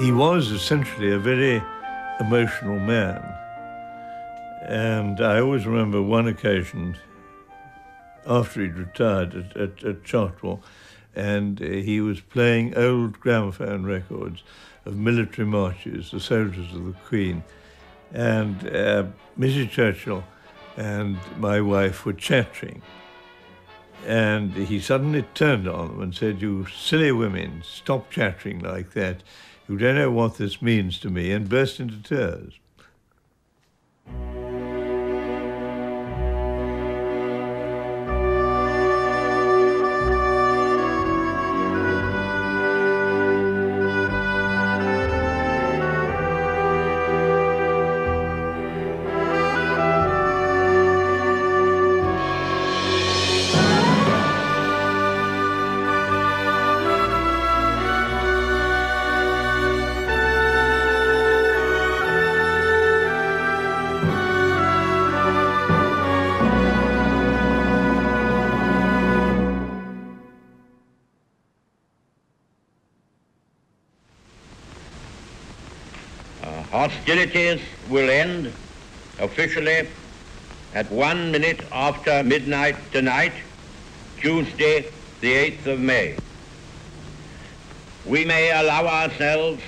He was essentially a very emotional man. And I always remember one occasion after he'd retired at Churchill, and he was playing old gramophone records of military marches, the soldiers of the Queen. And Mrs. Churchill and my wife were chattering. And he suddenly turned on them and said, "You silly women, stop chattering like that. You don't know what this means to me," and burst into tears. Hostilities will end officially at 1 minute after midnight tonight, Tuesday, the 8th of May. We may allow ourselves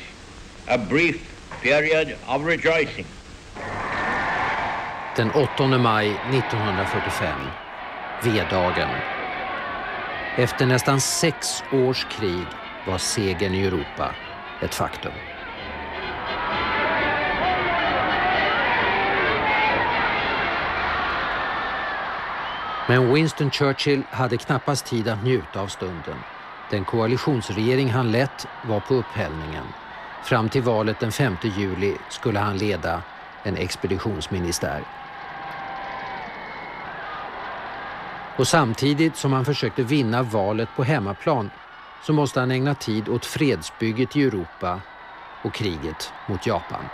a brief period of rejoicing. Den 8 maj 1945, V-dagen. Efter nästan 6 års krig var segern i Europa ett faktum. Men Winston Churchill hade knappast tid att njuta av stunden. Den koalitionsregering han lett var på upphällningen. Fram till valet den 5 juli skulle han leda en expeditionsministär. Och samtidigt som han försökte vinna valet på hemmaplan så måste han ägna tid åt fredsbygget i Europa och kriget mot Japan.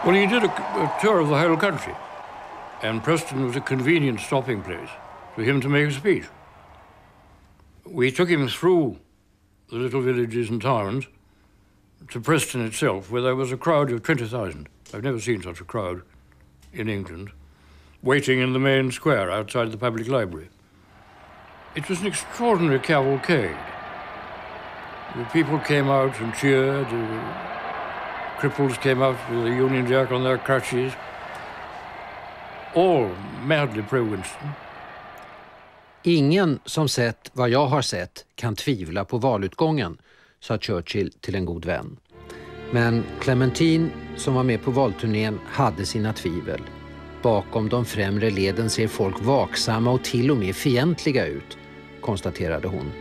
Well, he did a tour of the whole country, and Preston was a convenient stopping place for him to make a speech. We took him through the little villages and towns to Preston itself, where there was a crowd of 20,000. I've never seen such a crowd in England, waiting in the main square outside the public library. It was an extraordinary cavalcade. The people came out and cheered. Cripples came out with a Union Jack on their crutches, all madly pro-Winston. Ingen som sett vad jag har sett kan tvivla på valutgången, sa Churchill till en god vän. Men Clementine, som var med på valturnén, hade sina tvivel. Bakom de främre leden ser folk vaksamma och till och med fientliga ut, konstaterade hon.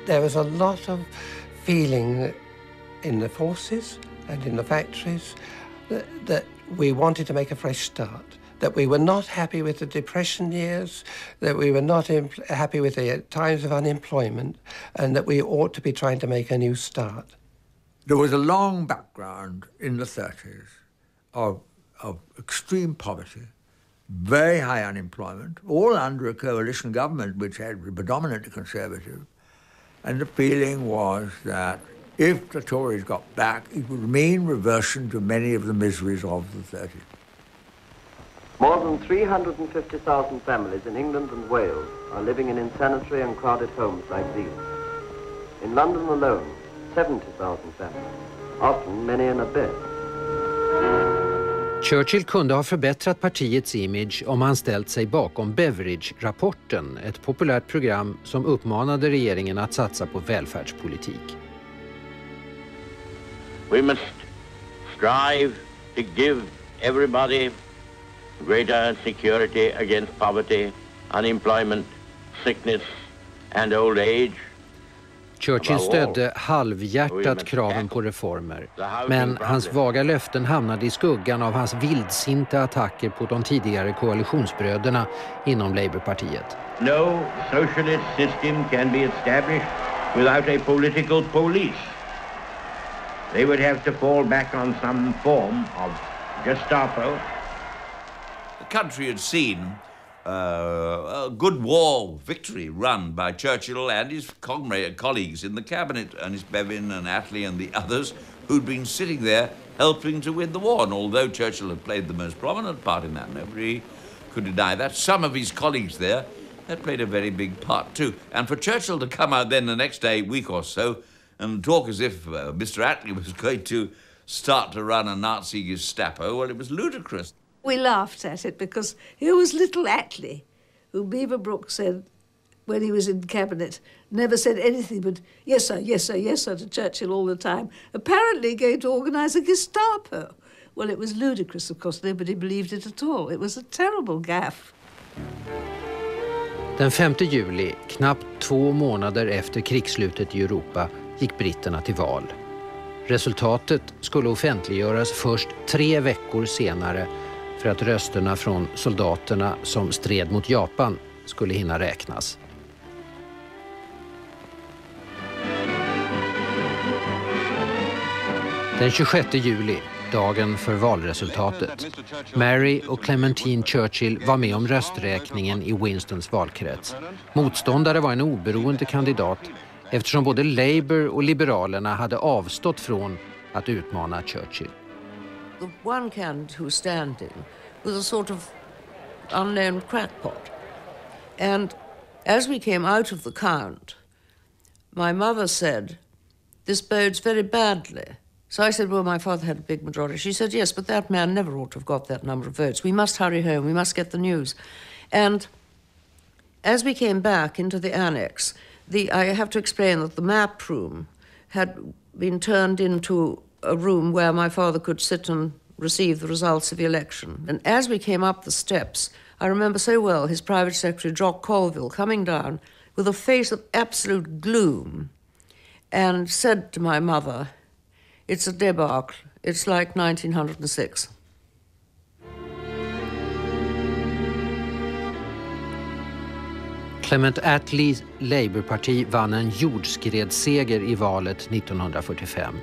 There was a lot of feeling in the forces and in the factories that we wanted to make a fresh start, that we were not happy with the depression years, that we were not happy with the times of unemployment, and that we ought to be trying to make a new start. There was a long background in the 30s of extreme poverty, very high unemployment, all under a coalition government which had been predominantly conservative, and the feeling was that if the Tories got back, it would mean reversion to many of the miseries of the 30s. More than 350,000 families in England and Wales are living in insanitary and crowded homes like these. In London alone, 70,000 families, often many in a bed. Churchill kunde ha förbättrat partiets image om han ställt sig bakom Beveridge-rapporten, ett populärt program som uppmanade regeringen att satsa på välfärdspolitik. We must strive to give everybody greater security against poverty, unemployment, sickness and old age. Churchill stödde halvhjärtat kraven på reformer, men hans vaga löften hamnade i skuggan av hans vildsinta attacker på de tidigare koalitionsbröderna inom Labourpartiet. No socialist system can be established without a political police. They would have to fall back on some form of Gestapo. The country had seen a good war victory run by Churchill and his colleagues in the cabinet, Ernest Bevin and Attlee and the others, who'd been sitting there helping to win the war. And although Churchill had played the most prominent part in that, nobody could deny that, some of his colleagues there had played a very big part too. And for Churchill to come out then the next day, week or so, and talk as if Mr. Attlee was going to start to run a Nazi Gestapo, well, it was ludicrous. We laughed at it because here was little Attlee, who Beaverbrook said when he was in cabinet, never said anything but yes sir, yes sir, yes sir to Churchill all the time, apparently going to organise a Gestapo. Well, it was ludicrous, of course, nobody believed it at all. It was a terrible gaffe. Den 5 juli, knappt 2 månader efter krigsslutet i Europa, gick britterna till val. Resultatet skulle offentliggöras först 3 veckor senare för att rösterna från soldaterna som stred mot Japan skulle hinna räknas. Den 26 juli, dagen för valresultatet. Mary och Clementine Churchill var med om rösträkningen i Winstons valkrets. Motståndare var en oberoende kandidat eftersom både Labour och Liberalerna hade avstått från att utmana Churchill. The one candidate who was standing was a sort of unnamed crackpot. And as we came out of the count, my mother said, "This bodes very badly." So I said, well, my father had a big majority. She said, yes, but that man never ought to have got that number of votes. We must hurry home. We must get the news. And as we came back into the annex, I have to explain that the map room had been turned into a room where my father could sit and receive the results of the election. And as we came up the steps, I remember so well his private secretary, Jock Colville, coming down with a face of absolute gloom and said to my mother, "It's a debacle. It's like 1906. Clement Attlees Labourparti vann en jordskredsseger i valet 1945.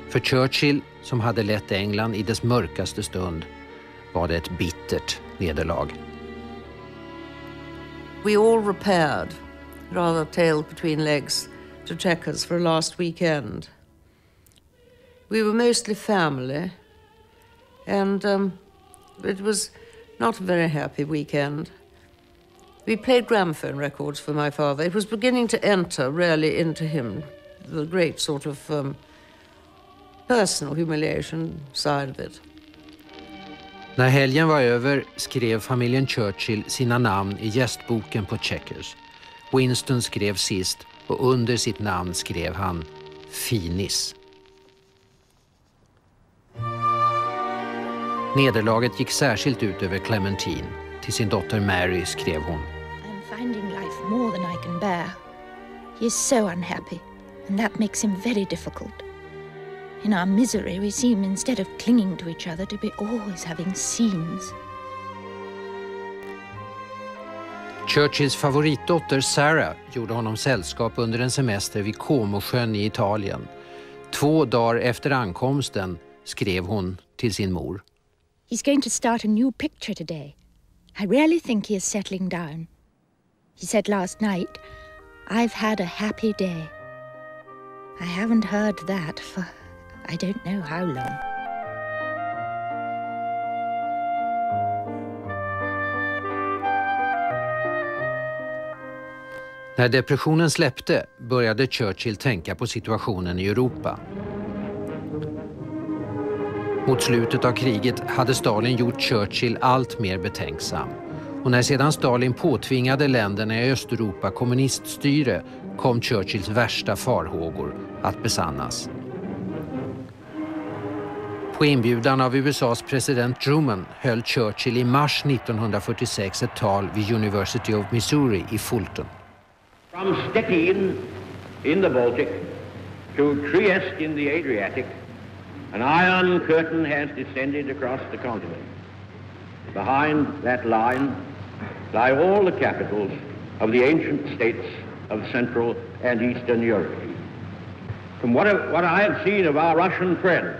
För Churchill, som hade lett England i dess mörkaste stund, var det ett bittert nederlag. We all repaired, rather tail between legs, to Chequers for a last weekend. We were mostly family, and it was not a very happy weekend. We played gramophone records for my father. It was beginning to enter really into him, the great sort of personal humiliation side of it. När helgen var över skrev familjen Churchill sina namn i gästboken på Chequers. Winston skrev sist och under sitt namn skrev han Finis. Nederlaget gick särskilt ut över Clementine. Till sin dotter Mary skrev hon: I'm finding life more than I can bear. He is so unhappy, and that makes him very difficult. In our misery we seem, instead of clinging to each other, to be always having scenes. Churchills favoritdotter Sarah gjorde honom sällskap under en semester vid Comosjön i Italien. 2 dagar efter ankomsten skrev hon till sin mor: He's going to start a new picture today. I really think he is settling down. He said last night, "I've had a happy day." I haven't heard that for I don't know how long. När depressionen släppte började Churchill tänka på situationen i Europa. Mot slutet av kriget hade Stalin gjort Churchill allt mer betänksam. Och när sedan Stalin påtvingade länderna i Östeuropa kommuniststyre kom Churchills värsta farhågor att besannas. På inbjudan av USAs president Truman höll Churchill i mars 1946 ett tal vid University of Missouri i Fulton. From Stettin in the Baltic to Trieste in the Adriatic, an iron curtain has descended across the continent. Behind that line lie all the capitals of the ancient states of Central and Eastern Europe. From what I have seen of our Russian friends,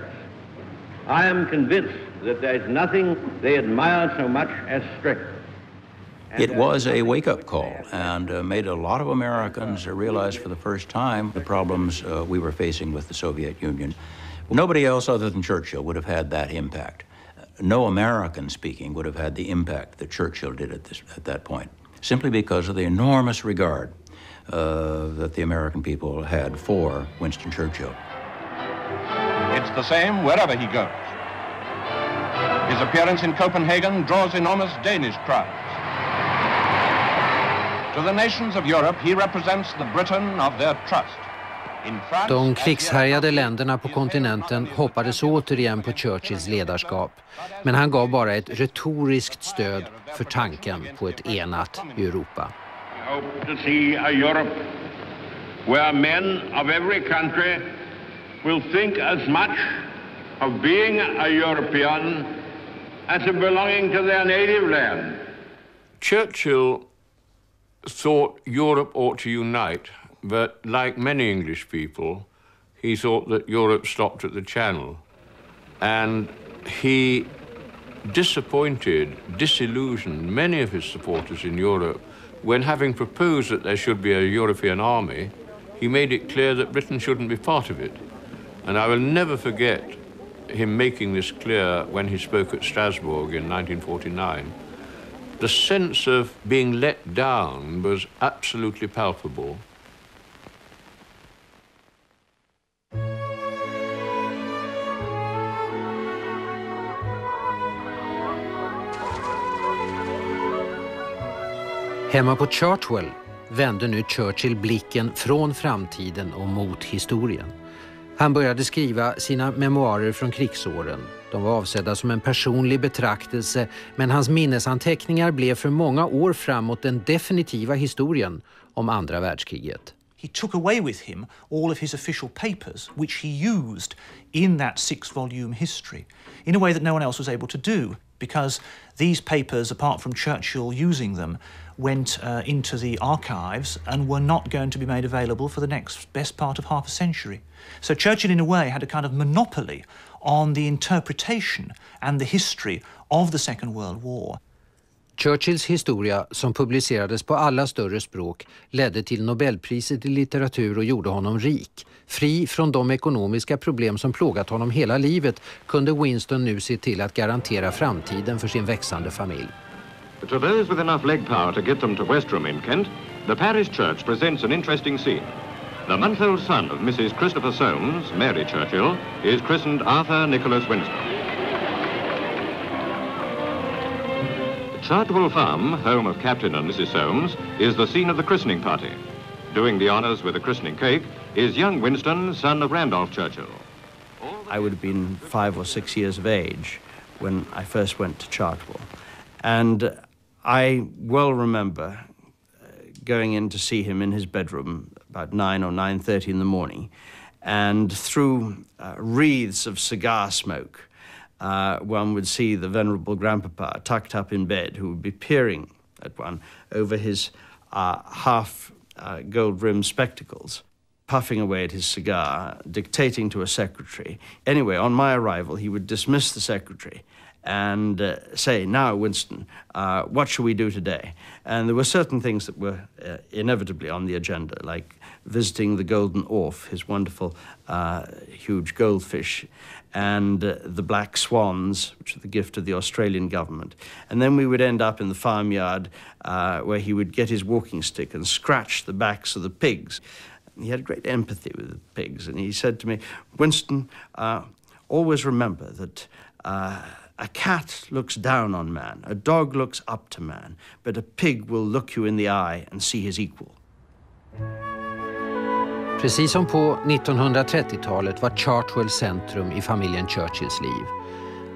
I am convinced that there is nothing they admire so much as strength. It was a wake-up call and made a lot of Americans realize for the first time the problems we were facing with the Soviet Union. Nobody else other than Churchill would have had that impact. No American speaking would have had the impact that Churchill did at that point, simply because of the enormous regard that the American people had for Winston Churchill. It's the same wherever he goes. His appearance in Copenhagen draws enormous Danish crowds. To the nations of Europe, he represents the Britain of their trust. De krigshärjade länderna på kontinenten hoppades återigen på Churchills ledarskap, men han gav bara ett retoriskt stöd för tanken på ett enat Europa. I hope to see a Europe where men of every country will think as much of being a European as of belonging to their native land. Churchill thought Europe ought to unite, but like many English people, he thought that Europe stopped at the Channel. And he disillusioned many of his supporters in Europe when, having proposed that there should be a European army, he made it clear that Britain shouldn't be part of it. And I will never forget him making this clear when he spoke at Strasbourg in 1949. The sense of being let down was absolutely palpable. Hemma på Churchill vände nu Churchill blicken från framtiden och mot historien. Han började skriva sina memoarer från krigsåren. De var avsedda som en personlig betraktelse, men hans minnesanteckningar blev för många år framåt den definitiva historien om andra världskriget. He took away with him all of his official papers, which he used in that 6-volume history, in a way that no one else was able to do, because these papers, apart from Churchill using them, went into the archives and were not going to be made available for the next best part of half a century. So Churchill, in a way, had a kind of monopoly on the interpretation and the history of the Second World War. Churchills historia, som publicerades på alla större språk, ledde till Nobelpriset i litteratur och gjorde honom rik. Fri från de ekonomiska problem som plågat honom hela livet kunde Winston nu se till att garantera framtiden för sin växande familj. To those with enough leg power to get them to Westerham in Kent, the parish church presents an interesting scene. The month-old son of Mrs. Christopher Soames, Mary Churchill, is christened Arthur Nicholas Winston. Chardwell Farm, home of Captain and Mrs. Soames, is the scene of the christening party. Doing the honours with the christening cake is young Winston, son of Randolph Churchill. I would have been 5 or 6 years of age when I first went to Chardwell. And I well remember going in to see him in his bedroom about 9 or 9:30 in the morning, and through wreaths of cigar smoke, one would see the venerable grandpapa tucked up in bed, who would be peering at one over his half gold-rimmed spectacles, puffing away at his cigar, dictating to a secretary. Anyway, on my arrival, he would dismiss the secretary and say, "Now, Winston, what shall we do today?" And there were certain things that were inevitably on the agenda, like visiting the Golden Orf, his wonderful huge goldfish, and the black swans, which are the gift of the Australian government. And then we would end up in the farmyard where he would get his walking stick and scratch the backs of the pigs. He had great empathy with the pigs, and he said to me, "Winston, always remember that a cat looks down on man, a dog looks up to man, but a pig will look you in the eye and see his equal." Precis som på 1930-talet var Churchill centrum i familjen Churchills liv.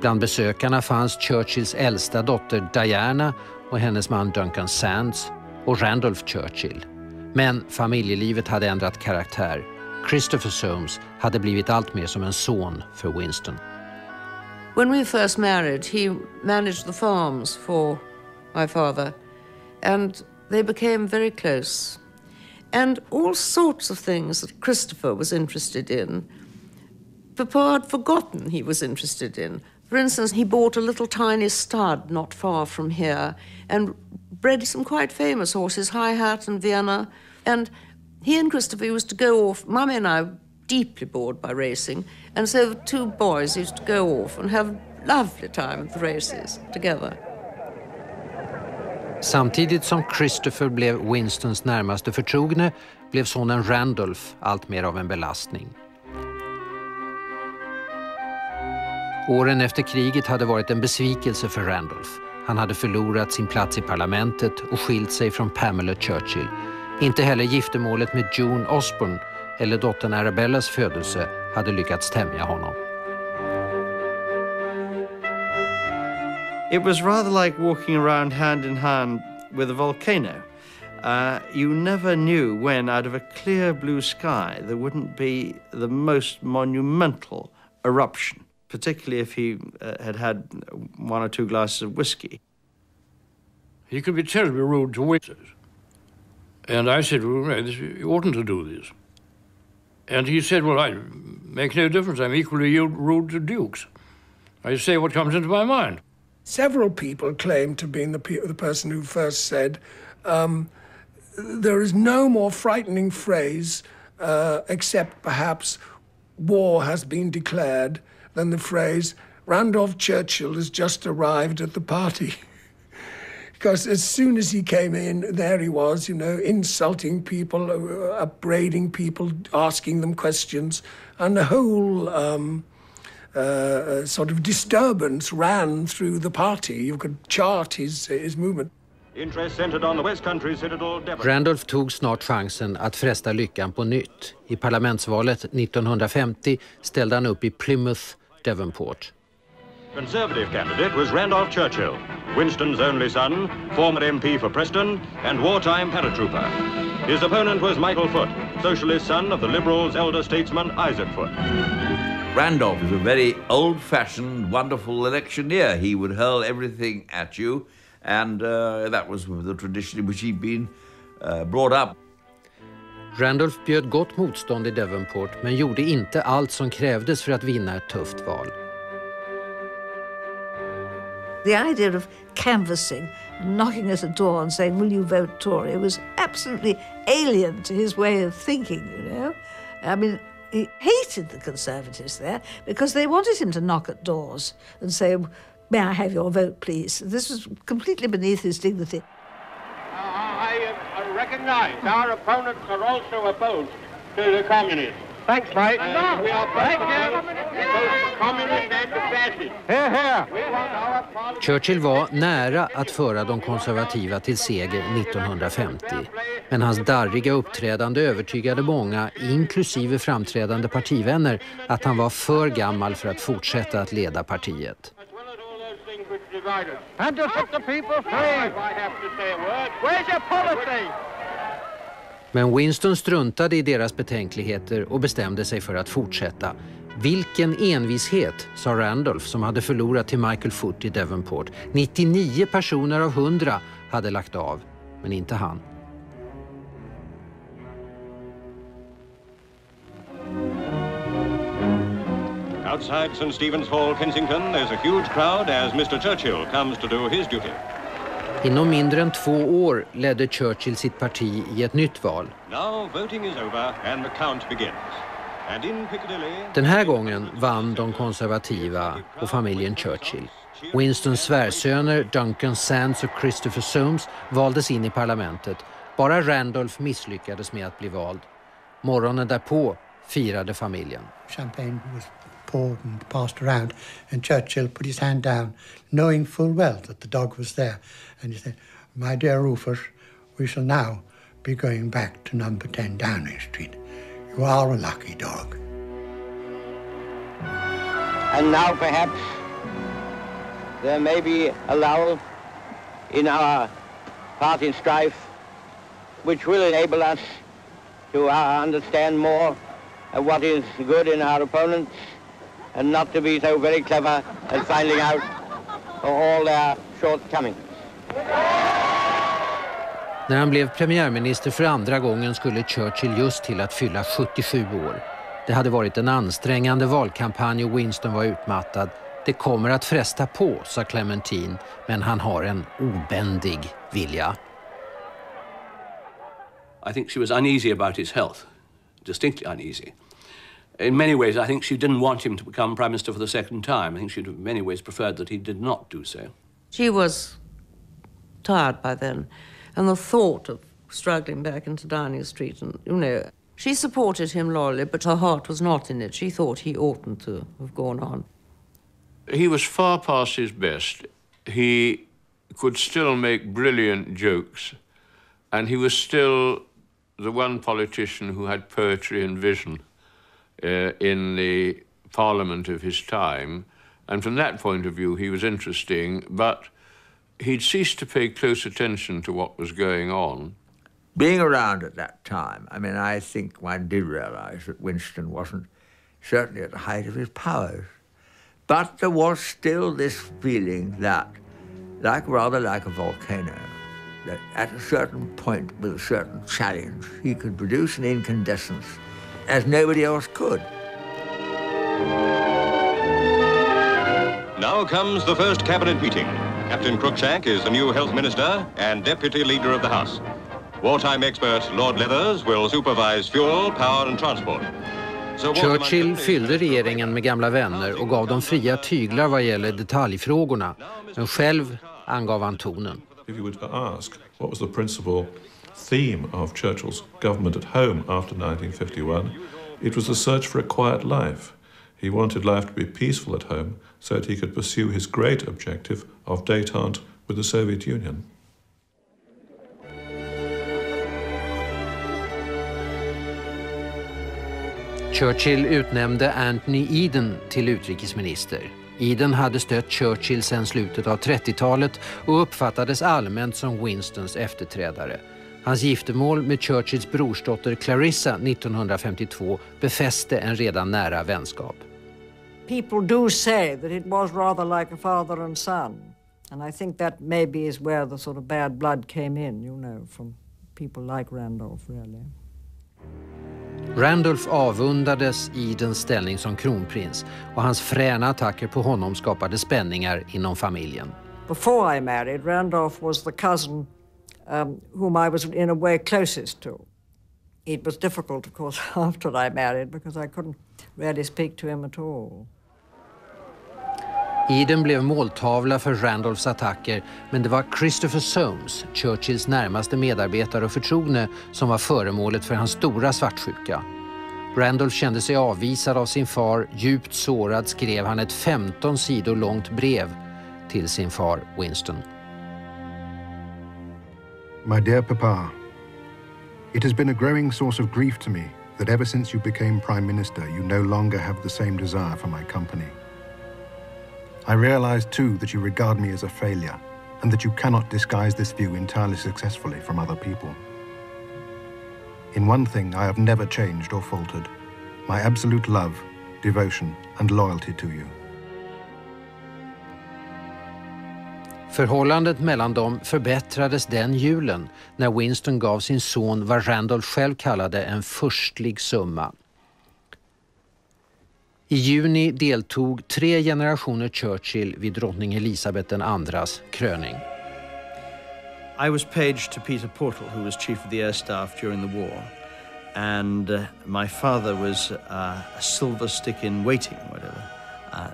Bland besökarna fanns Churchills äldsta dotter Diana och hennes man Duncan Sands och Randolph Churchill. Men familjelivet hade ändrat karaktär. Christopher Soames hade blivit allt mer som en son för Winston. When we first married, he managed the farms for my father, and they became very close. And all sorts of things that Christopher was interested in, Papa had forgotten he was interested in. For instance, he bought a little tiny stud not far from here and bred some quite famous horses, High Hat and Vienna. And he and Christopher used to go off. Mummy and I were deeply bored by racing. And so the two boys used to go off and have a lovely time at the races together. Samtidigt som Christopher blev Winstons närmaste förtrogne blev sonen Randolph allt mer av en belastning. Åren efter kriget hade varit en besvikelse för Randolph. Han hade förlorat sin plats i parlamentet och skilt sig från Pamela Churchill. Inte heller giftermålet med June Osborne eller dottern Arabellas födelse hade lyckats tämja honom. It was rather like walking around hand in hand with a volcano. You never knew when, out of a clear blue sky, there wouldn't be the most monumental eruption, particularly if he had one or two glasses of whiskey. He could be terribly rude to waiters. And I said, well, you oughtn't to do this. And he said, well, it makes no difference. I'm equally rude to dukes. I say what comes into my mind. Several people claim to be the person who first said, there is no more frightening phrase, except perhaps war has been declared, than the phrase, Randolph Churchill has just arrived at the party. Because as soon as he came in, there he was, insulting people, upbraiding people, asking them questions, and the whole sort of disturbance ran through the party. You could chart his movement. Randolph tog snart chansen att fresta lyckan på nytt. I parlamentsvalet 1950 ställde han upp i Plymouth, Devonport. Conservative candidate was Randolph Churchill, Winston's only son, former MP for Preston and wartime paratrooper. His opponent was Michael Foote, socialist son of the Liberals' elder statesman Isaac Foote. Randolph was a very old-fashioned, wonderful electioneer. He would hurl everything at you, and that was the tradition in which he'd been brought up. Randolph bjöd gott motstånd i Devonport, men gjorde inte allt som krävdes för att vinna ett tufft val. The idea of canvassing, knocking at a door and saying, will you vote Tory, was absolutely alien to his way of thinking, I mean, he hated the Conservatives there because they wanted him to knock at doors and say, may I have your vote, please? This was completely beneath his dignity. I recognize our opponents are also opposed to the communists. Thanks, mate. We are both communists and the fascists. Here, here. Churchill var nära att föra de konservativa till seger 1950. Men hans darriga uppträdande övertygade många, inklusive framträdande partivänner, att han var för gammal för att fortsätta att leda partiet. And to set the people free. I have to say a word. Where's your policy? Men Winston struntade i deras betänkligheter och bestämde sig för att fortsätta. Vilken envishet, sa Randolph som hade förlorat till Michael Foote i Devonport. 99 personer av 100 hade lagt av, men inte han. Outside St. Stephen's Hall, Kensington, there's a huge crowd as Mr. Churchill comes to do his duty. Inom mindre än 2 år ledde Churchill sitt parti i ett nytt val. Now voting is over and the count begins. And in Piccadilly... Den här gången vann de konservativa och familjen Churchill. Winstons svärsöner Duncan Sands och Christopher Soames valdes in i parlamentet. Bara Randolph misslyckades med att bli vald. Morgonen därpå firade familjen. Champagne was poured and passed around, and Churchill put his hand down, knowing full well that the dog was there, and he said, "My dear Rufus, we shall now be going back to number 10 Downing Street. You are a lucky dog." And now perhaps there may be a lull in our party strife, which will enable us to understand more of what is good in our opponents, and not to be so very clever at finding out all their shortcomings. När han blev premiärminister för andra gången skulle Churchill just till att fylla 77 år. Det hade varit en ansträngande valkampanj och Winston var utmattad. Det kommer att fresta på, sa Clementine, men han har en obändig vilja. I think she was uneasy about his health, distinctly uneasy. In many ways, I think she didn't want him to become Prime Minister for the second time. I think she'd in many ways preferred that he did not do so. She was tired by then, and the thought of struggling back into Downing Street, and, you know, she supported him loyally, but her heart was not in it. She thought he oughtn't to have gone on. He was far past his best. He could still make brilliant jokes, and he was still the one politician who had poetry and vision in the parliament of his time. And from that point of view, he was interesting, but he'd ceased to pay close attention to what was going on. Being around at that time, I mean, I think one did realise that Winston wasn't certainly at the height of his powers. But there was still this feeling that, rather like a volcano, that at a certain point with a certain challenge, he could produce an incandescence as nobody else could. Now comes the first cabinet meeting. Captain Cruikshank is the new health minister and deputy leader of the House. Wartime expert Lord Leathers will supervise fuel, power and transport. Churchill fyllde regeringen med gamla vänner och gav dem fria tyglar vad gäller detaljfrågorna, men själv angav han tonen. If you would ask what was the principal theme of Churchill's government at home after 1951, it was the search for a quiet life. He wanted life to be peaceful at home so that he could pursue his great objective of détente with the Soviet Union. Churchill utnämnde Anthony Eden till utrikesminister. Eden hade stött Churchill sedan slutet av 30-talet och uppfattades allmänt som Winstons efterträdare. Hans giftermål med Churchills brorsdotter Clarissa 1952 befäste en redan nära vänskap. People do say that it was rather like a father and son. And I think that maybe is where the sort of bad blood came in, you know, from people like Randolph, really. Randolph avundades Edens ställning som kronprins och hans fräna attacker på honom skapade spänningar inom familjen. Before I married, Randolph was the cousin whom I was in a way closest to. It was difficult, of course, after I married because I couldn't really speak to him at all. Eden blev måltavla för Randolphs attacker, men det var Christopher Soames, Churchills närmaste medarbetare och förtrogne, som var föremålet för hans stora svartsjuka. Randolph kände sig avvisad av sin far. Djupt sårad skrev han ett 15 sidor långt brev till sin far Winston. My dear Papa, it has been a growing source of grief to me that ever since you became Prime Minister, you no longer have the same desire for my company. I realize too that you regard me as a failure and that you cannot disguise this view entirely successfully from other people. In one thing I have never changed or faltered, my absolute love, devotion and loyalty to you. Förhållandet mellan dem förbättrades den julen när Winston gav sin son vad Randolph själv kallade en furstlig summa. I juni deltog 3 generationer Churchill vid drottning Elisabeth II:s kröning. I was paged to Peter Portal, who was chief of the air staff during the war. And my father was a silver stick in waiting, whatever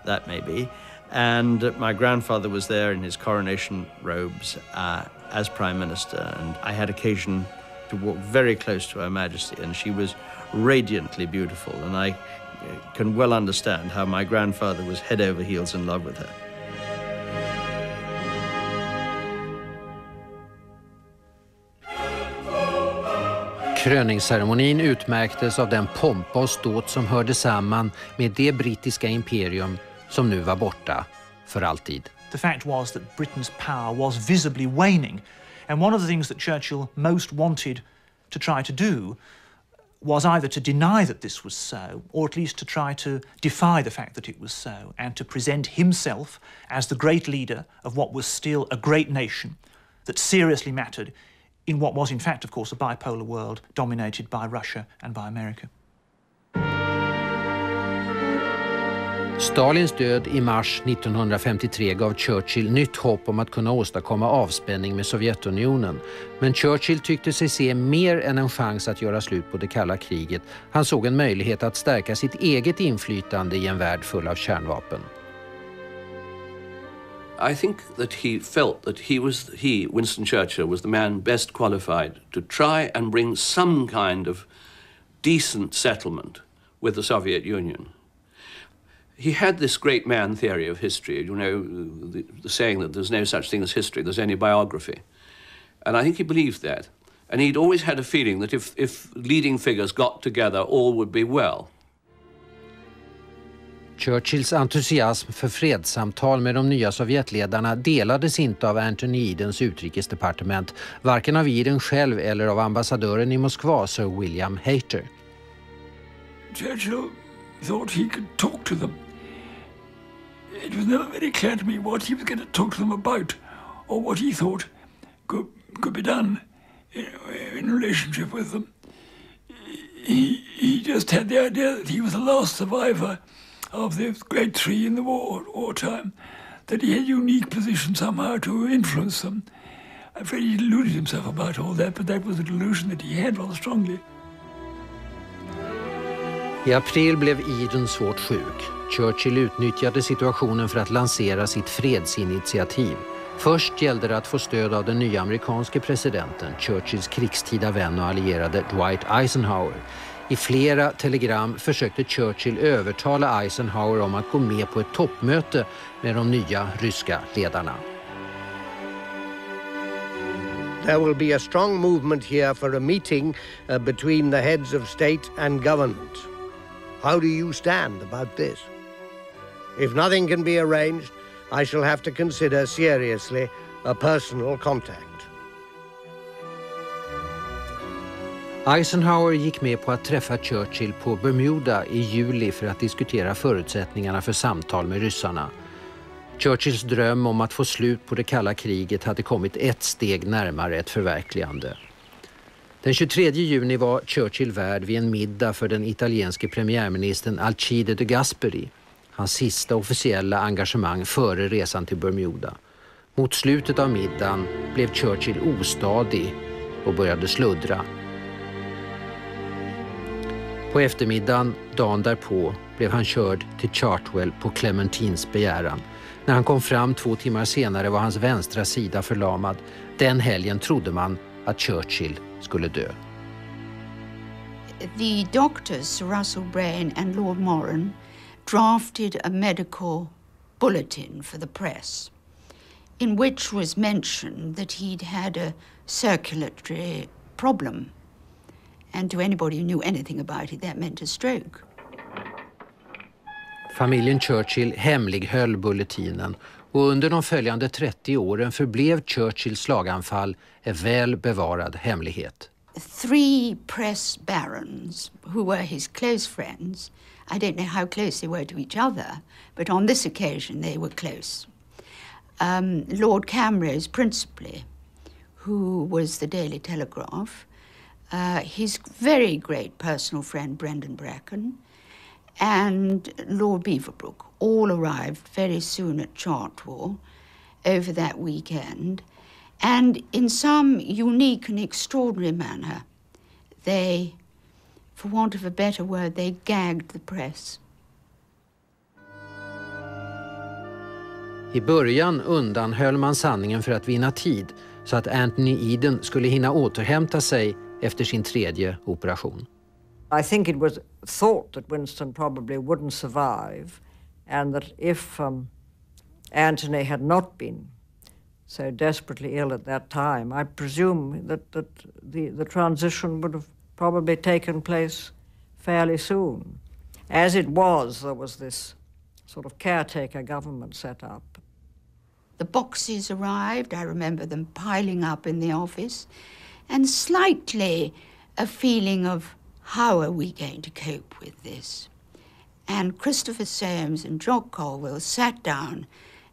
that may be. And my grandfather was there in his coronation robes as Prime Minister. And I had occasion to walk very close to Her Majesty, and she was radiantly beautiful. And I can well understand how my grandfather was head over heels in love with her. Kröningsceremonin utmärktes av den pompa och ståt som hörde samman med det brittiska imperium som nu var borta för alltid. The fact was that Britain's power was visibly waning, and one of the things that Churchill most wanted to try to do was either to deny that this was so, or at least to try to defy the fact that it was so, and to present himself as the great leader of what was still a great nation that seriously mattered in what was in fact, of course, a bipolar world dominated by Russia and by America. Stalins död i mars 1953 gav Churchill nytt hopp om att kunna åstadkomma avspänning med Sovjetunionen. Men Churchill tyckte sig se mer än en chans att göra slut på det kalla kriget. Han såg en möjlighet att stärka sitt eget inflytande i en värld full av kärnvapen. I think that he felt that Winston Churchill, was the man best qualified to try and bring some kind of decent settlement with the Soviet Union. He had this great man theory of history, you know, the saying that there's no such thing as history, there's only biography. And I think he believed that. And he'd always had a feeling that if leading figures got together, all would be well. Churchills entusiasm för fredssamtal med de nya Sovjetledarna delades inte av Anthony Edens utrikesdepartement, varken av Eden själv eller av ambassadören i Moskva, Sir William Hayter. Churchill thought he could talk to them. It was never very clear to me what he was going to talk to them about, or what he thought could be done in relationship with them. He just had the idea that he was the last survivor of the great three in the wartime, that he had a unique position somehow to influence them. I'm afraid he deluded himself about all that, but that was a delusion that he had rather strongly. I april blev Eden svårt sjuk. Churchill utnyttjade situationen för att lansera sitt fredsinitiativ. Först gällde det att få stöd av den nya amerikanske presidenten, Churchills krigstida vän och allierade Dwight Eisenhower. I flera telegram försökte Churchill övertala Eisenhower om att gå med på ett toppmöte med de nya ryska ledarna. There will be a strong movement here for a meeting between the heads of state and government. How do you stand about this? If nothing can be arranged, I shall have to consider seriously a personal contact. Eisenhower gick med på att träffa Churchill på Bermuda i juli för att diskutera förutsättningarna för samtal med ryssarna. Churchills dröm om att få slut på det kalla kriget hade kommit ett steg närmare ett förverkligande. Den 23 juni var Churchill värd vid en middag för den italienske premiärministern Alcide de Gasperi, hans sista officiella engagemang före resan till Bermuda. Mot slutet av middagen blev Churchill ostadig och började sluddra. På eftermiddagen, dagen därpå, blev han körd till Chartwell på Clementines begäran. När han kom fram 2 timmar senare var hans vänstra sida förlamad. Den helgen trodde man att Churchill skulle dö. The doctors, Russell Brain and Lord Moran, drafted a medical bulletin for the press in which was mentioned that he'd had a circulatory problem. And to anybody who knew anything about it, that meant a stroke. Familjen Churchill hemlighöll bulletinen och under de följande 30 åren förblev Churchills slaganfall en väl bevarad hemlighet. 3 press barons who were his close friends, I don't know how close they were to each other, but on this occasion they were close. Lord Camrose principally, who was the Daily Telegraph, his very great personal friend Brendan Bracken, and Lord Beaverbrook all arrived very soon at Chartwell over that weekend. And in some unique and extraordinary manner, they, for want of a better word, they gagged the press. I början undanhöll man sanningen för att vinna tid så att Anthony Eden skulle hinna återhämta sig efter sin 3:e operation. I think it was thought that Winston probably wouldn't survive, and that if Anthony had not been so desperately ill at that time, I presume that the transition would have probably taken place fairly soon. As it was, there was this sort of caretaker government set up. The boxes arrived, I remember them piling up in the office, and slightly a feeling of how are we going to cope with this? And Christopher Soames and Jock Colwell sat down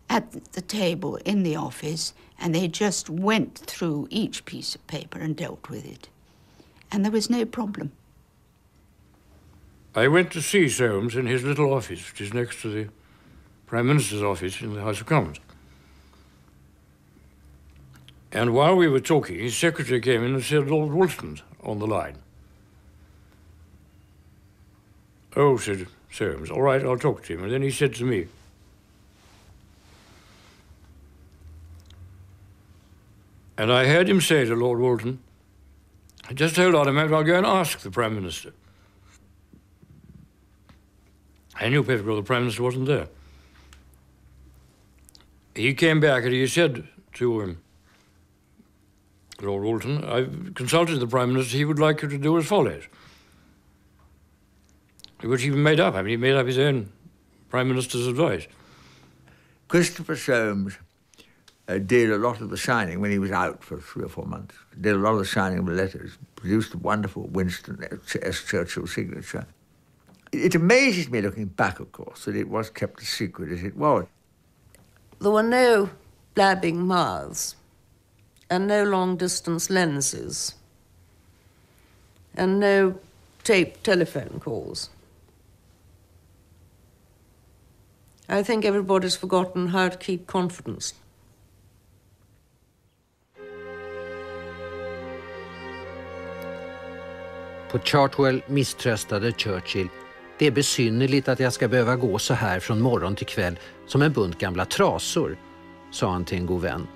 at the table in the office and they just went through each piece of paper and dealt with it. And there was no problem. I went to see Soames in his little office, which is next to the Prime Minister's office in the House of Commons. And while we were talking, his secretary came in and said, Lord Winston's on the line. Oh, said Soames, all right, I'll talk to him. And then he said to me, and I heard him say to Lord Walton, just hold on a minute, I'll go and ask the Prime Minister. I knew perfectly well the Prime Minister wasn't there. He came back and he said to him, Lord Walton, I've consulted the Prime Minister, he would like you to do as follows. Which he made up. I mean, he made up his own Prime Minister's advice. Christopher Soames did a lot of the signing when he was out for 3 or 4 months. Did a lot of the signing of the letters, produced a wonderful Winston S. Churchill signature. It amazes me, looking back, of course, that it was kept a secret as it was. There were no blabbing mouths and no long-distance lenses and no taped telephone calls. I think everybody's forgotten how to keep confidence. På Chartwell misströstade Churchill. Det är besynnerligt att jag ska behöva gå så här från morgon till kväll som en bunt gamla trasor, sa han till en god vän.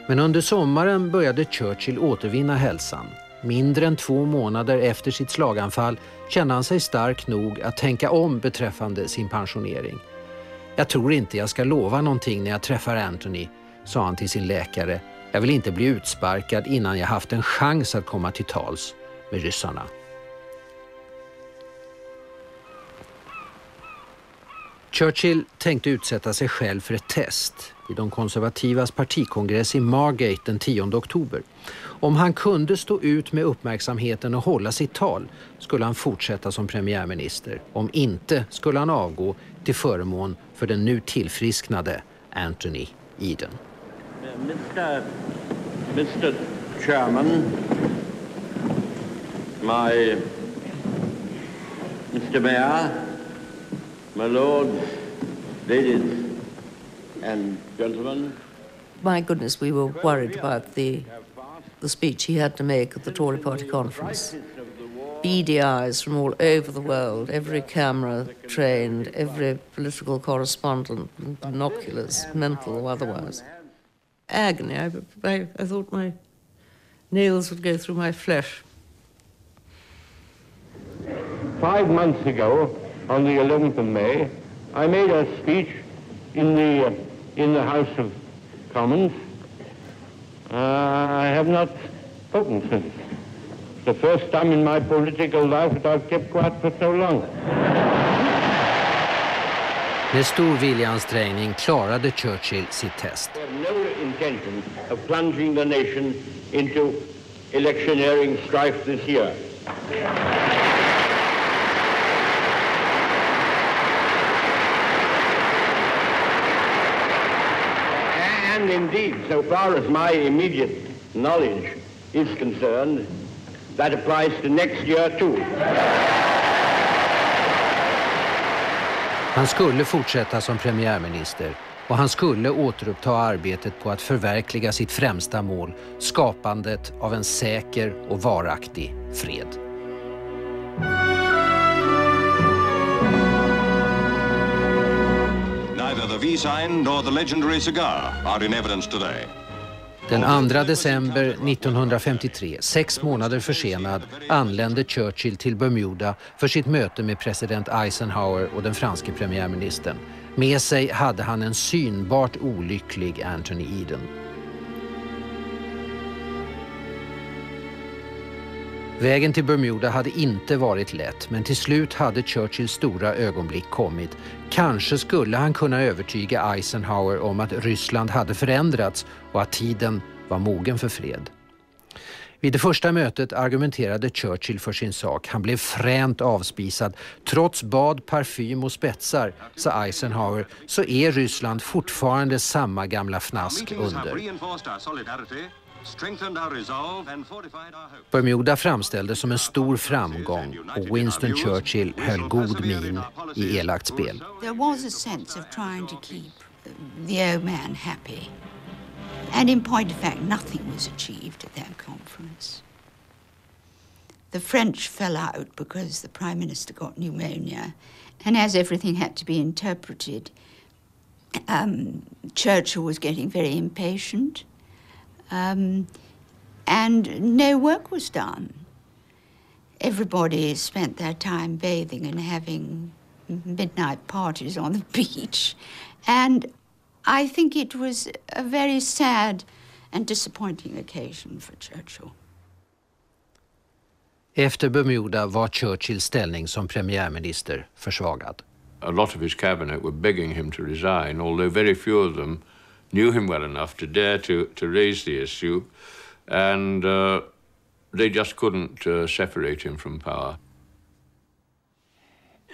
Men under sommaren började Churchill återvinna hälsan. Mindre än 2 månader efter sitt slaganfall kände han sig stark nog att tänka om beträffande sin pensionering. Jag tror inte jag ska lova någonting när jag träffar Anthony, sa han till sin läkare. Jag vill inte bli utsparkad innan jag haft en chans att komma till tals med ryssarna. Churchill tänkte utsätta sig själv för ett test i de konservativas partikongress i Margate den 10 oktober. Om han kunde stå ut med uppmärksamheten och hålla sitt tal skulle han fortsätta som premiärminister. Om inte skulle han avgå till förmån för den nu tillfrisknade Anthony Eden. Mr. Chairman, Mr. Mayor, my lords, ladies and gentlemen. My goodness, we were worried about the speech he had to make at the Tory party conference. Beady eyes from all over the world, every camera trained, every political correspondent, binoculars, mental or otherwise. Agony. I thought my nails would go through my flesh. 5 months ago, on the 11th of May, I made a speech in the House of Commons. I have not spoken since. It's the first time in my political life that I've kept quiet for so long. Med stor viljeansträngning klarade Churchill sitt test. I have no intention of plunging the nation into electioneering strife this year. And indeed, so far as my immediate knowledge is concerned, that applies to next year too. Han skulle fortsätta som premiärminister och han skulle återuppta arbetet på att förverkliga sitt främsta mål, skapandet av en säker och varaktig fred. Neither the V-sign nor the legendary cigar are in evidence today. Den 2 december 1953, 6 månader försenad, anlände Churchill till Bermuda för sitt möte med president Eisenhower och den franske premiärministern. Med sig hade han en synbart olycklig Anthony Eden. Vägen till Bermuda hade inte varit lätt, men till slut hade Churchills stora ögonblick kommit. Kanske skulle han kunna övertyga Eisenhower om att Ryssland hade förändrats och att tiden var mogen för fred. Vid det första mötet argumenterade Churchill för sin sak. Han blev fränt avspisad. Trots bad, parfym och spetsar, sa Eisenhower, så är Ryssland fortfarande samma gamla fnask under. strengthened our resolve and fortified our hope. Bermuda framställdes som en stor framgång och Winston Churchill höll god min i elakt spel. There was a sense of trying to keep the old man happy. And in point of fact, nothing was achieved at that conference. The French fell out because the Prime Minister got pneumonia, and as everything had to be interpreted, Churchill was getting very impatient, and no work was done. Everybody spent their time bathing and having midnight parties on the beach, and I think it was a very sad and disappointing occasion for Churchill. Efter Bermuda var Churchills ställning som premiärminister försvagad. A lot of his cabinet were begging him to resign, although very few of them knew him well enough to dare to raise the issue, and they just couldn't separate him from power.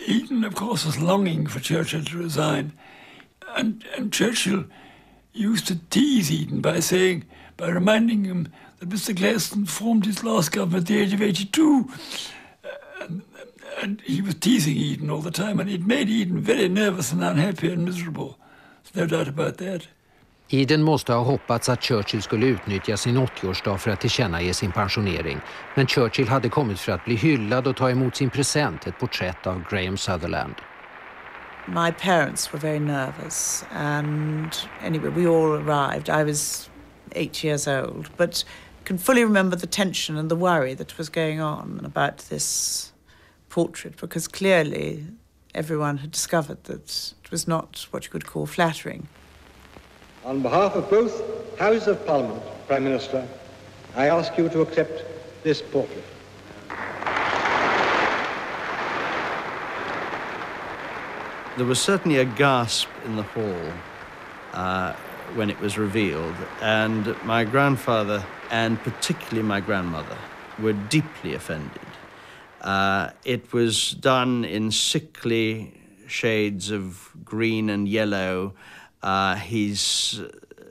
Eden, of course, was longing for Churchill to resign, and Churchill used to tease Eden by reminding him that Mr. Gladstone formed his last government at the age of 82. And he was teasing Eden all the time, and it made Eden very nervous and unhappy and miserable. There's no doubt about that. Eden måste ha hoppats att Churchill skulle utnyttja sin 80-årsdag för att tillkännage sin pensionering. Men Churchill hade kommit för att bli hyllad och ta emot sin present, ett porträtt av Graham Sutherland. My parents were very nervous, and anyway, we all arrived. I was 8 years old, but can fully remember the tension and the worry that was going on about this portrait, because clearly everyone had discovered that it was not what you could call flattering. On behalf of both Houses of Parliament, Prime Minister, I ask you to accept this portrait. There was certainly a gasp in the hall when it was revealed, and my grandfather and particularly my grandmother were deeply offended. It was done in sickly shades of green and yellow. He's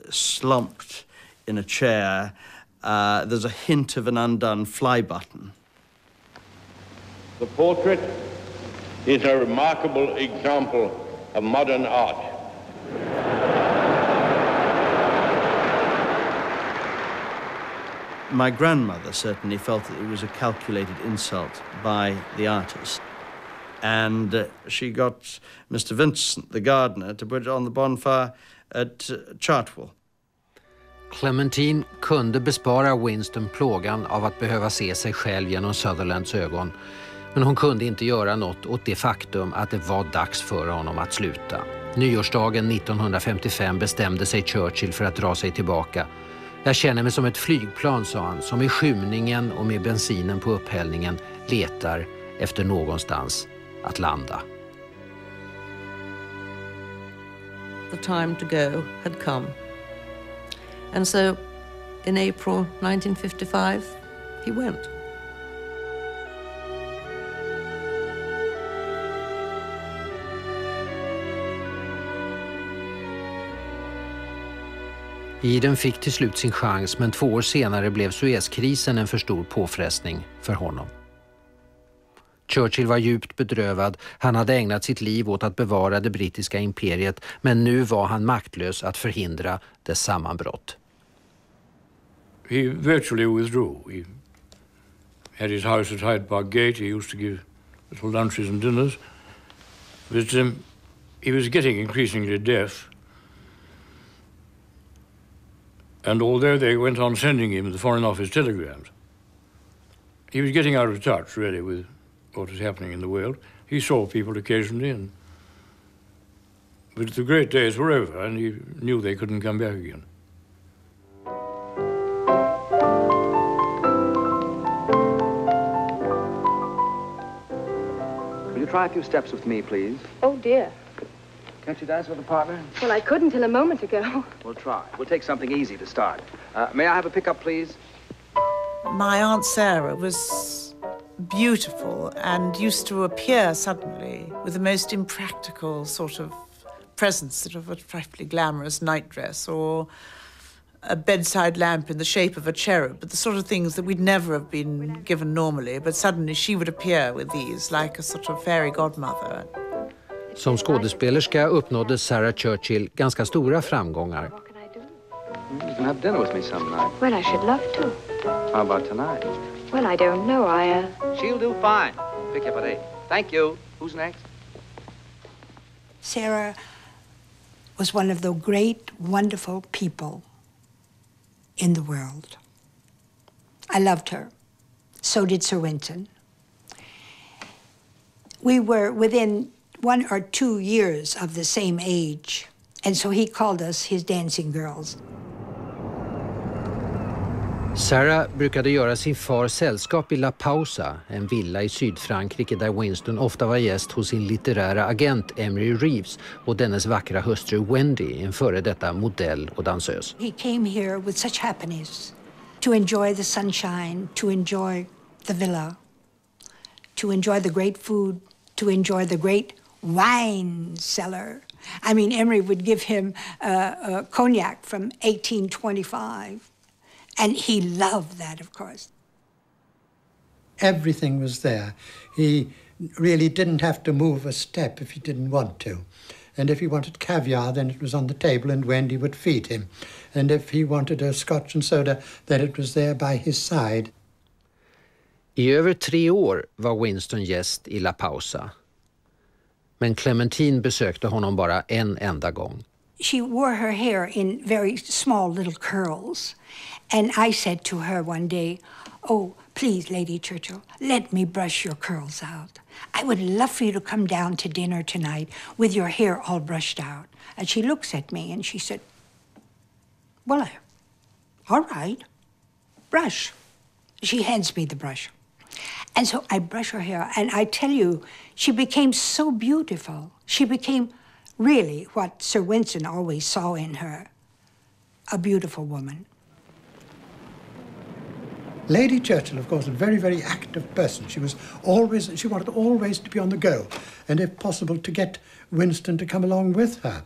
slumped in a chair. There's a hint of an undone fly button. The portrait is a remarkable example of modern art. My grandmother certainly felt that it was a calculated insult by the artist. And she got Mr. Vincent, the gardener, to put it on the bonfire at Churchill. Clementine kunde bespara Winston plågan av att behöva se sig själv genom Sutherlands ögon. Men hon kunde inte göra något åt det faktum att det var dags för honom att sluta. Nyårsdagen 1955 bestämde sig Churchill för att dra sig tillbaka. Jag känner mig som ett flygplan, sa han, som i skymningen och med bensinen på upphällningen letar efter någonstans att landa. The time to go had come. And so, in April 1955, he went. Eden fick till slut sin chans, men 2 år senare blev Suezkrisen en för stor påfrestning för honom. Churchill var djupt bedrövad. Han hade ägnat sitt liv åt att bevara det brittiska imperiet, men nu var han maktlös att förhindra dess sammanbrott. He virtually withdrew. He had his house at Hyde Park Gate. He used to give little lunches and dinners. But he was getting increasingly deaf. And although they went on sending him the Foreign Office telegrams, he was getting out of touch, really, with what was happening in the world. He saw people occasionally, but the great days were over, and he knew they couldn't come back again. Will you try a few steps with me, please? Oh, dear. Can't you dance with a partner? Well, I couldn't till a moment ago. We'll try. We'll take something easy to start. May I have a pickup, please? My Aunt Sarah was beautiful and used to appear suddenly with the most impractical sort of presence, sort of a trifling glamorous nightdress or a bedside lamp in the shape of a cherub, but the sort of things that we'd never have been given normally. But suddenly she would appear with these like a sort of fairy godmother. Som skådespelerska uppnådde Sarah Churchill ganska stora framgångar. You can have dinner with me some night. Well, I should love to. How about tonight? Well, I don't know. She'll do fine. Pick you up at 8. Thank you. Who's next? Sarah was one of the great, wonderful people in the world. I loved her. So did Sir Winston. We were within 1 or 2 years of the same age, and so he called us his dancing girls. Sarah brukade göra sin far sällskap i La Pausa, en villa i Sydfrankrike där Winston ofta var gäst hos sin litterära agent Emery Reeves och dennes vackra hustru Wendy, en före detta modell och dansös. He came here with such happiness to enjoy the sunshine, to enjoy the villa, to enjoy the great food, to enjoy the great wine cellar. I mean, Emery would give him cognac from 1825. And he loved that, of course. Everything was there. He really didn't have to move a step if he didn't want to. And if he wanted caviar, then it was on the table and Wendy would feed him. And if he wanted a scotch and soda, then it was there by his side. I över 3 år var Winston gäst i La Pausa. Men Clementine besökte honom bara en enda gång. She wore her hair in very small little curls. And I said to her one day, "Oh, please, Lady Churchill, let me brush your curls out. I would love for you to come down to dinner tonight with your hair all brushed out." And she looks at me and she said, "Well, all right, brush." She hands me the brush. And so I brush her hair, and I tell you, she became so beautiful. She became really what Sir Winston always saw in her, a beautiful woman. Lady Churchill, of course, a very, very active person. She wanted always to be on the go, and if possible to get Winston to come along with her.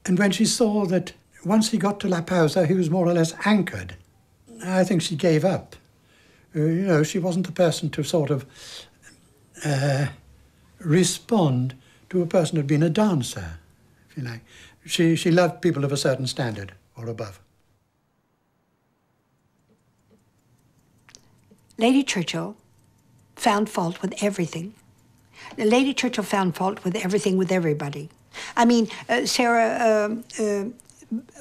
And when she saw that once he got to La Pausa, he was more or less anchored, I think she gave up. She wasn't the person to sort of respond to a person who'd been a dancer, if you like. She loved people of a certain standard or above. Lady Churchill found fault with everything. Lady Churchill found fault with everything with everybody. I mean, Sarah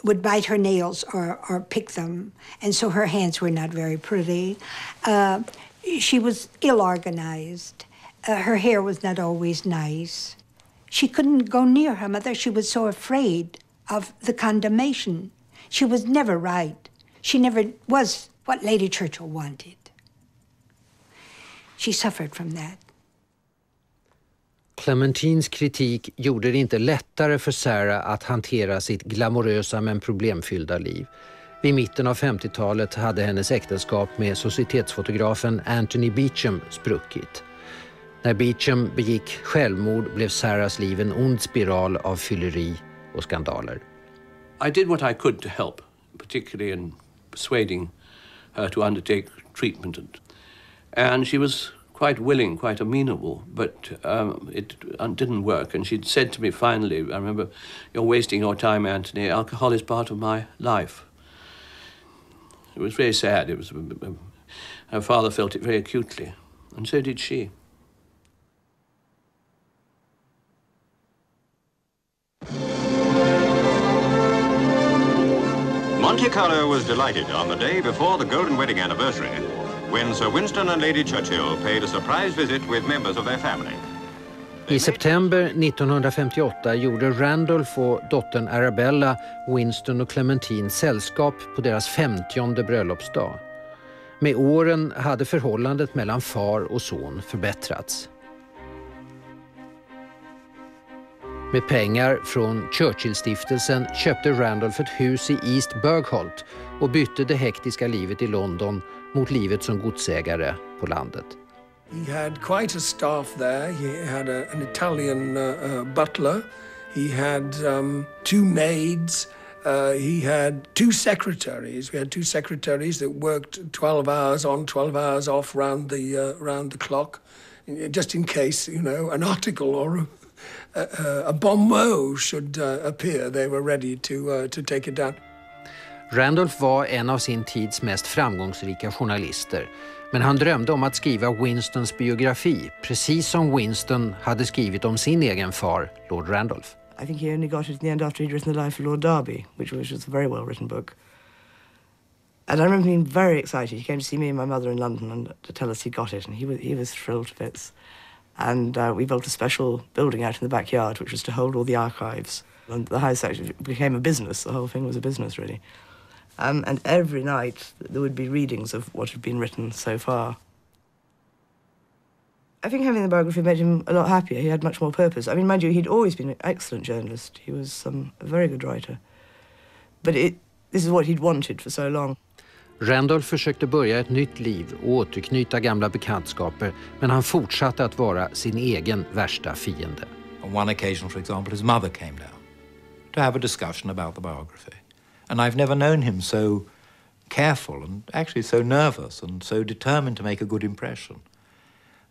would bite her nails or pick them, and so her hands were not very pretty. She was ill-organized. Her hair was not always nice. She couldn't go near her mother. She was so afraid of the condemnation. She was never right. She never was what Lady Churchill wanted. She suffered from that. Clementines kritik gjorde det inte lättare för Sarah att hantera sitt glamorösa men problemfyllda liv. Vid mitten av 50-talet hade hennes äktenskap med societetsfotografen Anthony Beecham spruckit. När Beecham begick självmord blev Sarahs liv en ond spiral av fylleri och skandaler. I did what I could to help, particularly in persuading her to undertake treatment. And she was quite willing, quite amenable, but it didn't work. And she'd said to me finally, I remember, "You're wasting your time, Anthony. Alcohol is part of my life." It was very sad. It was, her father felt it very acutely, and so did she. Monte Carlo was delighted on the day before the golden wedding anniversary when Sir Winston and Lady Churchill paid a surprise visit with members of their family. I september 1958 gjorde Randolph och dottern Arabella, Winston och Clementine sällskap på deras 50:e bröllopsdag. Med åren hade förhållandet mellan far och son förbättrats. Med pengar från Churchill-stiftelsen köpte Randolph ett hus i East Bergholt och bytte det hektiska livet i London mot livet som godsägare på landet. He had quite a staff there. He had an Italian butler. He had 2 maids He had 2 secretaries. We had 2 secretaries that worked 12 hours on, 12 hours off round the clock, just in case, you know, an article or a bon mot should appear. They were ready to take it down. Randolph var en av sin tids mest framgångsrika journalister, men han drömde om att skriva Winstons biografi, precis som Winston hade skrivit om sin egen far, Lord Randolph. I think he only got it in the end after he'd written The Life of Lord Derby, which was a very well-written book. And I remember being very excited. He came to see me and my mother in London and to tell us he got it, and he was thrilled to bits. And we built a special building out in the backyard, which was to hold all the archives. And the house actually became a business. The whole thing was a business, really. And every night there would be readings of what had been written so far. I think having the biography made him a lot happier. He had much more purpose. I mean, mind you, he'd always been an excellent journalist. He was a very good writer. But this is what he'd wanted for so long. Randolph försökte börja ett nytt liv och återknyta gamla bekantskaper, men han fortsatte att vara sin egen värsta fiende. On one occasion, for example, his mother came down to have a discussion about the biography. And I've never known him so careful and actually so nervous and so determined to make a good impression.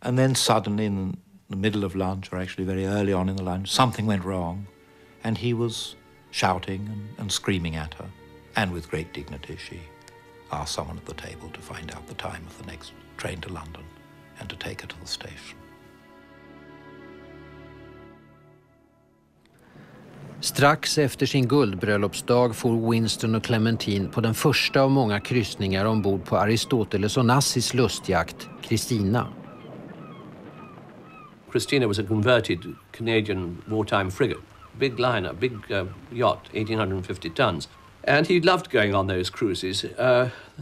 And then suddenly in the middle of lunch, or actually very early on in the lunch, something went wrong and he was shouting and screaming at her. And with great dignity, she asked someone at the table to find out the time of the next train to London and to take her to the station. Strax efter sin guldbröllopsdag for Winston och Clementine på den första av många kryssningar ombord på Aristoteles och Nassis lustjakt, Christina. Christina was a converted Canadian wartime frigate, big liner, big yacht, 1,850 tons. And he loved going on those cruises.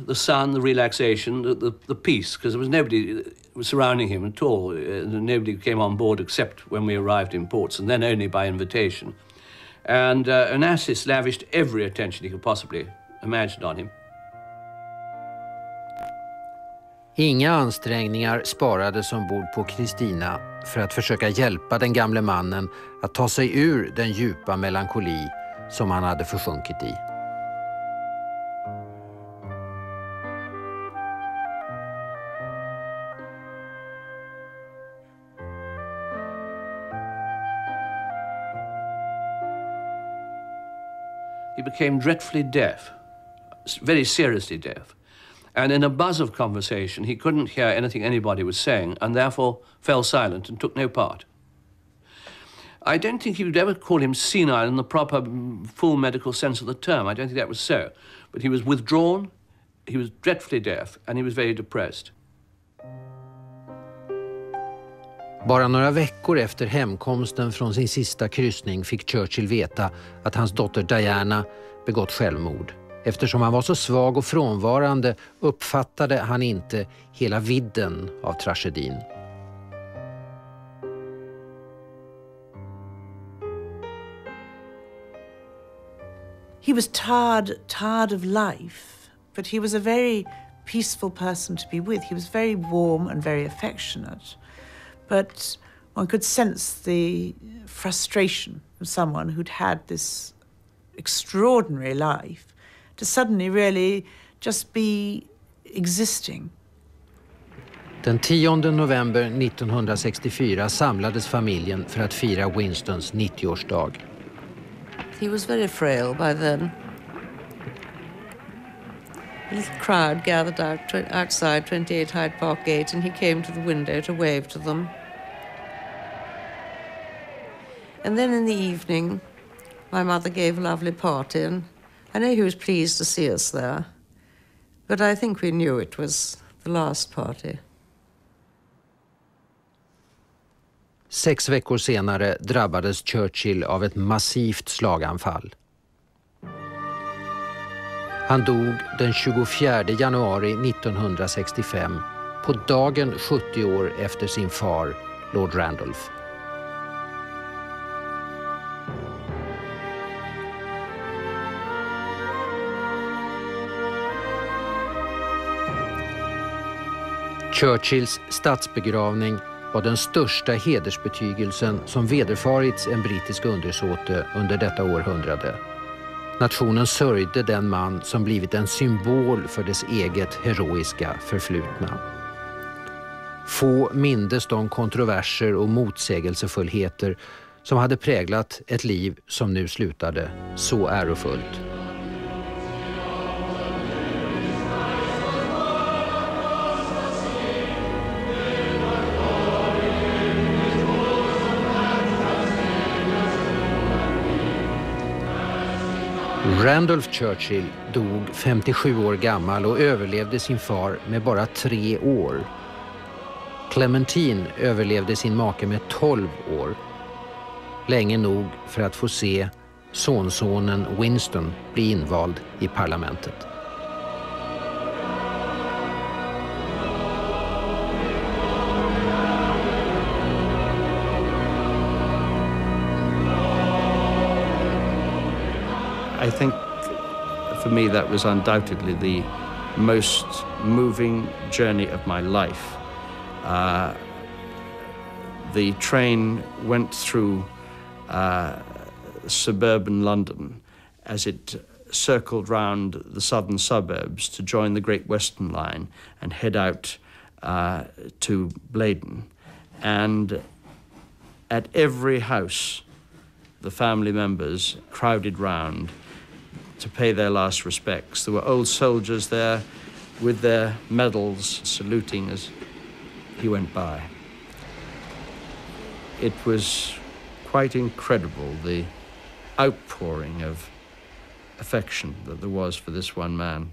The sun, the relaxation, the peace, because there was nobody surrounding him at all. Nobody came on board except when we arrived in ports, and then only by invitation. And Onassis lavished every attention he could possibly imagine on him. Inga ansträngningar sparades ombord på Christina för att försöka hjälpa den gamle mannen att ta sig ur den djupa melankoli som han hade försjunkit i. He became dreadfully deaf, very seriously deaf. And in a buzz of conversation, he couldn't hear anything anybody was saying and therefore fell silent and took no part. I don't think he would ever call him senile in the proper, full medical sense of the term. I don't think that was so. But he was withdrawn, he was dreadfully deaf, and he was very depressed. Bara några veckor efter hemkomsten från sin sista kryssning fick Churchill veta att hans dotter Diana begått självmord. Eftersom han var så svag och frånvarande uppfattade han inte hela vidden av tragedin. He was tired of life, but he was a very peaceful person to be with. He was very warm and very affectionate. But one could sense the frustration of someone who'd had this extraordinary life to suddenly really just be existing. Den 10 november 1964 samlades familjen för att fira Winstons 90-årsdag. He was very frail by then. A little crowd gathered outside 28 Hyde Park Gate, and he came to the window to wave to them. And then in the evening, my mother gave a lovely party, and I know he was pleased to see us there. But I think we knew it was the last party. 6 veckor senare drabbades Churchill av ett massivt slaganfall. Han dog den 24 januari 1965, på dagen 70 år efter sin far, Lord Randolph. Churchills statsbegravning var den största hedersbetygelsen som vederfarits en brittisk undersåte under detta århundrade. Nationen sörjde den man som blivit en symbol för dess eget heroiska förflutna. Få mindes de kontroverser och motsägelsefullheter som hade präglat ett liv som nu slutade så ärofullt. Randolph Churchill dog 57 år gammal och överlevde sin far med bara 3 år. Clementine överlevde sin make med 12 år. Länge nog för att få se sonsonen Winston bli invald i parlamentet. I think for me that was undoubtedly the most moving journey of my life. The train went through suburban London as it circled round the southern suburbs to join the Great Western Line and head out to Blaydon. And at every house, the family members crowded round to pay their last respects. There were old soldiers there with their medals saluting as he went by. It was quite incredible, the outpouring of affection that there was for this one man.